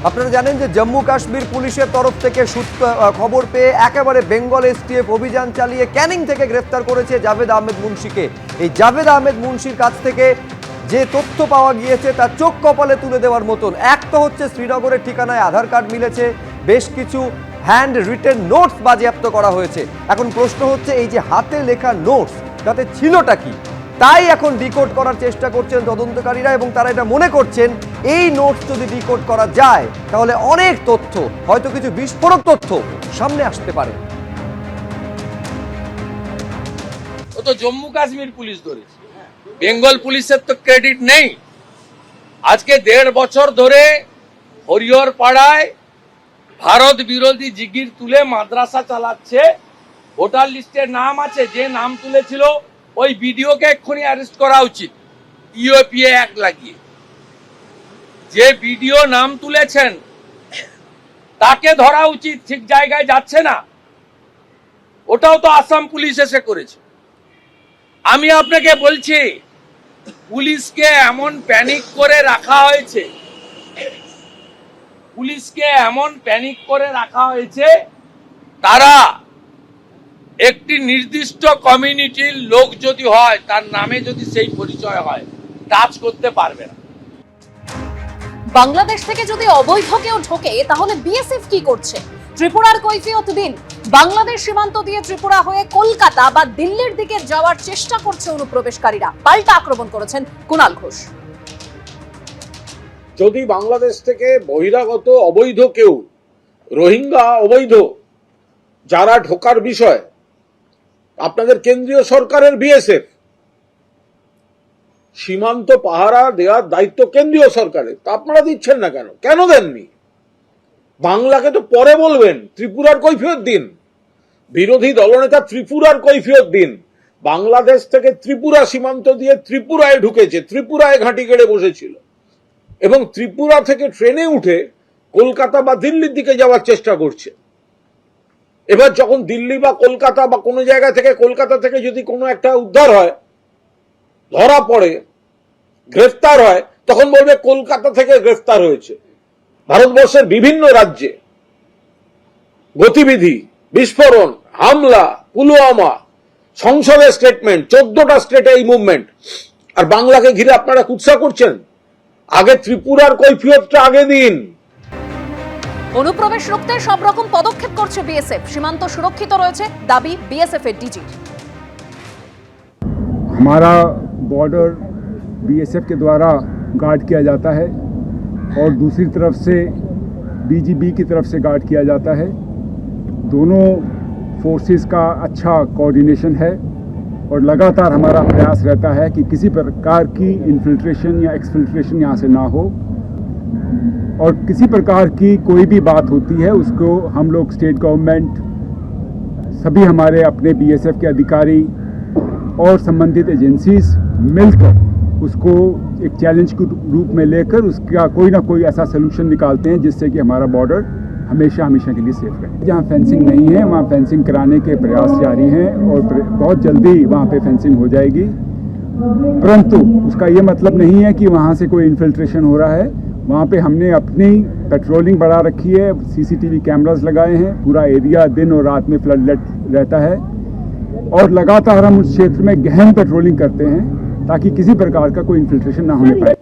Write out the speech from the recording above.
আপনারা জানেন যে জম্মু কাশ্মীর পুলিশের তরফ থেকে খবর পেয়ে একেবারে বেঙ্গল এসটিএফ অভিযান চালিয়ে ক্যানিং থেকে গ্রেফতার করেছে জাভেদ আহমেদ মুন্সিকে। এই জাভেদ আহমেদ মুন্সির কাছ থেকে যে তথ্য পাওয়া গিয়েছে তা চোখ কপালে তুলে দেওয়ার মতন। এক তো হচ্ছে শ্রীনগরের ঠিকানায় আধার কার্ড মিলেছে, বেশ কিছু হ্যান্ড রিটেন নোটস বাজেয়াপ্ত করা হয়েছে। এখন প্রশ্ন হচ্ছে এই যে হাতে লেখা নোটস তাতে ছিলটা কি, তাই এখন ডিকোড করার চেষ্টা করছেন তদন্তকারীরা এবং তারা এটা মনে করছেন এই নোটস যদি ডিকোড করা যায় তাহলে অনেক তথ্য, হয়তো কিছু বিস্ফোরক তথ্য সামনে আসতে পারে। ও তো জম্মু কাশ্মীর পুলিশ ধরেছে, বেঙ্গল পুলিশের তো ক্রেডিট নেই। আজকে 1.5 বছর ধরে হরিহর পাড়ায় ভারত বিরোধী জিগির তুলে মাদ্রাসা চালাচ্ছে। ভোটার লিস্টের নাম আছে, যে নাম তুলেছিল ওই ভিডিওকে এক্ষুনি অ্যারেস্ট করা উচিত ইউএপিএ অ্যাক্ট লাগিয়ে। যে ভিডিও নাম তুলেছেন তাকে ধরা উচিত, ঠিক জায়গায় যাচ্ছে না। ওটাও তো আসাম পুলিশ এসে করেছে। আমি আপনাকে বলছি পুলিশকে এমন প্যানিক করে রাখা হয়েছে, পুলিশকে এমন প্যানিক করে রাখা হয়েছে তারা একটি নির্দিষ্ট কমিউনিটির লোক যদি হয়, তার নামে যদি সেই পরিচয় হয়, টাচ করতে পারবে না। বাংলাদেশ থেকে যদি অবৈধ কেউ ঢোকে তাহলে বিএসএফ কি করছে? ত্রিপুরার কৈফিয়ত দিন। বাংলাদেশ সীমান্ত দিয়ে ত্রিপুরা হয়ে কলকাতা বা দিল্লির দিকে যাওয়ার চেষ্টা করছে অনুপ্রবেশকারীরা। পাল্টা আক্রমণ করেছেন কুণাল ঘোষ। যদি বাংলাদেশ থেকে বহিরাগত অবৈধ কেউ, রোহিঙ্গা অবৈধ যারা ঢোকার বিষয়, আপনাদের কেন্দ্রীয় সরকারের বিএসএফ, সীমান্ত পাহারা দেওয়ার দায়িত্ব কেন্দ্রীয় সরকারের, তা আপনারা দিচ্ছেন না কেন? কেন দেননি? বাংলাকে তো পরে বলবেন, ত্রিপুরার কৈফিয়ত দিন। বিরোধী দলনেতা ত্রিপুরার কৈফিয়ত দিন। বাংলাদেশ থেকে ত্রিপুরা সীমান্ত দিয়ে ত্রিপুরায় ঢুকেছে, ত্রিপুরায় ঘাঁটি গেড়ে বসেছিল এবং ত্রিপুরা থেকে ট্রেনে উঠে কলকাতা বা দিল্লির দিকে যাওয়ার চেষ্টা করছে। এবার যখন দিল্লি বা কলকাতা বা কোনো জায়গা থেকে, কলকাতা থেকে যদি কোনো একটা উদ্ধার হয়, ধরা পড়ে, গ্রেফতার হয়, তখন বলবে কলকাতা থেকে গ্রেফতার হয়েছে। ভারতবর্ষের বিভিন্ন রাজ্যে গতিবিধি, বিস্ফোরণ, হামলা, পুলওয়ামা, সংসদের স্টেটমেন্ট, 14টা স্টেটে এই মুভমেন্ট, আর বাংলাকে ঘিরে আপনারা কুৎসা করছেন। আগে ত্রিপুরার কৈফিয়তটা আগে দিন। অনুপ্রবেশ রুখতে সব রকম পদক্ষেপ করছে বিএসএফ। সীমান্ত সুরক্ষিত রয়েছে, দাবি বিএসএফ এর ডিজির। हमारा बॉर्डर बीएसएफ के द्वारा गार्ड किया जाता है और दूसरी तरफ से बीजीबी की तरफ से गार्ड किया जाता है। दोनों फोर्सेस का अच्छा कोऑर्डिनेशन है और लगातार हमारा प्रयास रहता है कि किसी प्रकार की इन्फिल्ट्रेशन या एक्सफिल्ट्रेशन यहाँ से ना हो, और किसी प्रकार की कोई भी बात होती है उसको हम लोग स्टेट गवर्नमेंट, सभी हमारे अपने बीएसएफ के अधिकारी और संबंधित एजेंसीज मिलकर उसको एक चैलेंज के रूप में लेकर उसका कोई ना कोई ऐसा सलूशन निकालते हैं जिससे कि हमारा बॉर्डर हमेशा हमेशा के लिए सेफ रहे। जहाँ फेंसिंग नहीं है वहाँ फेंसिंग कराने के प्रयास जारी हैं और बहुत जल्दी वहाँ पे फेंसिंग हो जाएगी, परंतु उसका ये मतलब नहीं है कि वहाँ से कोई इन्फिल्ट्रेशन हो रहा है। वहाँ पे हमने अपनी पेट्रोलिंग बढ़ा रखी है, सीसीटीवी कैमरास लगाए हैं, पूरा एरिया दिन और रात में फ्लड लाइट रहता है और लगातार हम उस क्षेत्र में गहन पेट्रोलिंग करते हैं ताकि किसी प्रकार का कोई इन्फिल्ट्रेशन ना होने पाए।